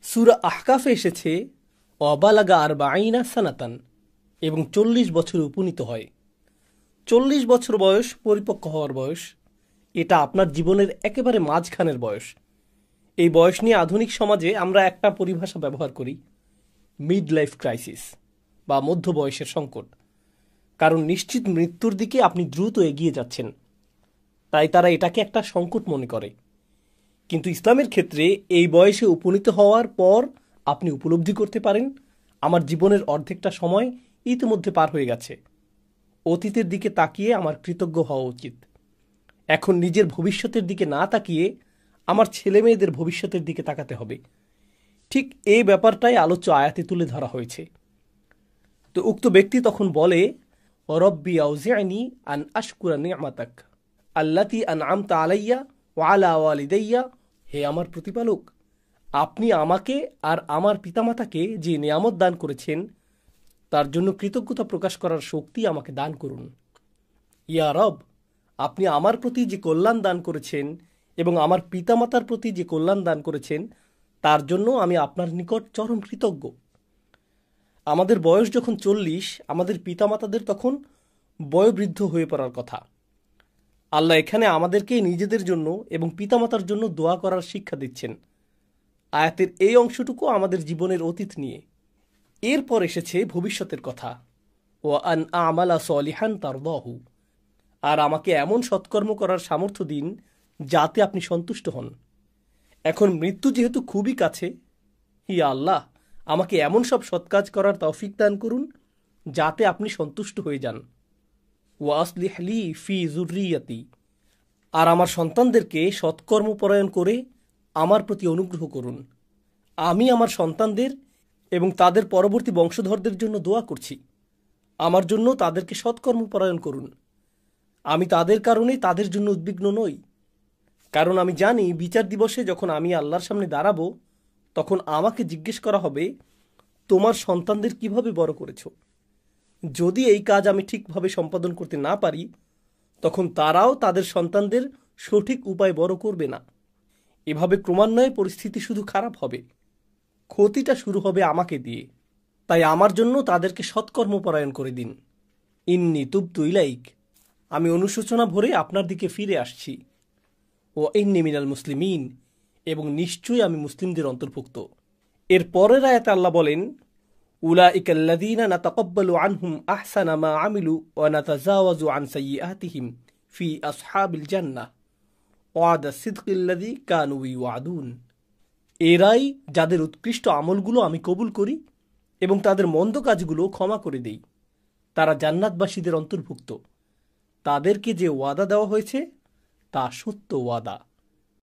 সূরা আহকাফে এসেছে অবালাগা আরবাঈনা সানাতান এবং 40 বছরে উপনীত হয়। 40 বছর বয়স পরিপক্ক হওয়ার বয়স। এটা আপনার জীবনের একেবারে মাঝখানের বয়স। এই বয়স নিয়ে আধুনিক সমাজে আমরা একটা পরিভাষা ব্যবহার করি, মিড লাইফ ক্রাইসিস বা মধ্য বয়সের সংকট। কারণ নিশ্চিত মৃত্যুর দিকে আপনি দ্রুত এগিয়ে যাচ্ছেন, তাই তারা এটাকে একটা সংকট মনে করে। কিন্তু ইসলামের ক্ষেত্রে এই বয়সে উপনীত হওয়ার পর আপনি উপলব্ধি করতে পারেন, আমার জীবনের অর্ধেকটা সময় ইতিমধ্যে পার হয়ে গেছে। অতীতের দিকে তাকিয়ে আমার কৃতজ্ঞ হওয়া উচিত। এখন নিজের ভবিষ্যতের দিকে না তাকিয়ে আমার ছেলে মেয়েদের ভবিষ্যতের দিকে তাকাতে হবে। ঠিক এই ব্যাপারটাই আলোচ্য আয়াতে তুলে ধরা হয়েছে। তো উক্ত ব্যক্তি তখন বলে, রব্বি আউজিআনি আন আশকুরা নি'মাতাক আল্লাতী আনআমতা আলাইয়া ওয়া আলা ওয়ালিদাইয়া। হে আমার প্রতিপালক, আপনি আমাকে আর আমার পিতামাতাকে যে নিয়ামত দান করেছেন তার জন্য কৃতজ্ঞতা প্রকাশ করার শক্তি আমাকে দান করুন। ইয়া রব, আপনি আমার প্রতি যে কল্যাণ দান করেছেন এবং আমার পিতামাতার প্রতি যে কল্যাণ দান করেছেন তার জন্য আমি আপনার নিকট চরম কৃতজ্ঞ। আমাদের বয়স যখন 40, আমাদের পিতামাতাদের তখন বয়োবৃদ্ধ হয়ে পড়ার কথা। আল্লাহ এখানে আমাদেরকে নিজেদের জন্য এবং পিতামাতার জন্য দোয়া করার শিক্ষা দিচ্ছেন। আয়াতের এই অংশটুকু আমাদের জীবনের অতীত নিয়ে। এরপর এসেছে ভবিষ্যতের কথা, ও আন আমালা সলিহান তারদাহু, আর আমাকে এমন সৎকর্ম করার সামর্থ্য দিন যাতে আপনি সন্তুষ্ট হন। এখন মৃত্যু যেহেতু খুবই কাছে, ইয়া আল্লাহ, আমাকে এমন সব সৎকাজ করার তৌফিক দান করুন যাতে আপনি সন্তুষ্ট হয়ে যান। ওয়া আসলিহ লি ফি যুররিয়াতি, আর আমার সন্তানদেরকে সৎকর্মপরায়ণ করে আমার প্রতি অনুগ্রহ করুন। আমি আমার সন্তানদের এবং তাদের পরবর্তী বংশধরদের জন্য দোয়া করছি। আমার জন্য তাদেরকে সৎকর্মপরায়ণ করুন। আমি তাদের কারণে তাদের জন্য উদ্বিগ্ন নই, কারণ আমি জানি বিচার দিবসে যখন আমি আল্লাহর সামনে দাঁড়াবো তখন আমাকে জিজ্ঞেস করা হবে, তোমার সন্তানদের কিভাবে বড় করেছ। যদি এই কাজ আমি ঠিকভাবে সম্পাদন করতে না পারি তখন তারাও তাদের সন্তানদের সঠিক উপায় বড় করবে না। এভাবে ক্রমান্বয়ে পরিস্থিতি শুধু খারাপ হবে, ক্ষতিটা শুরু হবে আমাকে দিয়ে। তাই আমার জন্য তাদেরকে সৎকর্মপরায়ণ করে দিন। ইন্নী তুবতু ইলাইক, আমি অনুশোচনা ভরে আপনার দিকে ফিরে আসছি। ও ইন্নী মিনাল মুসলিমিন, এবং নিশ্চয়ই আমি মুসলিমদের অন্তর্ভুক্ত। এর পরের আয়াতে আল্লাহ বলেন, উলাইকা আল্লাযীনা নাতাকাব্বালু আনহুম আহসানা মা আমিলু ওয়া নাতাজাওয়াজু আন সাইয়্যাতিহিম ফি আসহাবিল জান্নাহ ওয়াদা সিদকিল্লাযী কানু ইউআদুন। এরাই যাদের উৎকৃষ্ট আমলগুলো আমি কবুল করি এবং তাদের মন্দ কাজগুলো ক্ষমা করে দেই, তারা জান্নাতবাসীদের অন্তর্ভুক্ত। তাদেরকে যে ওয়াদা দেওয়া হয়েছে তা সত্য ওয়াদা।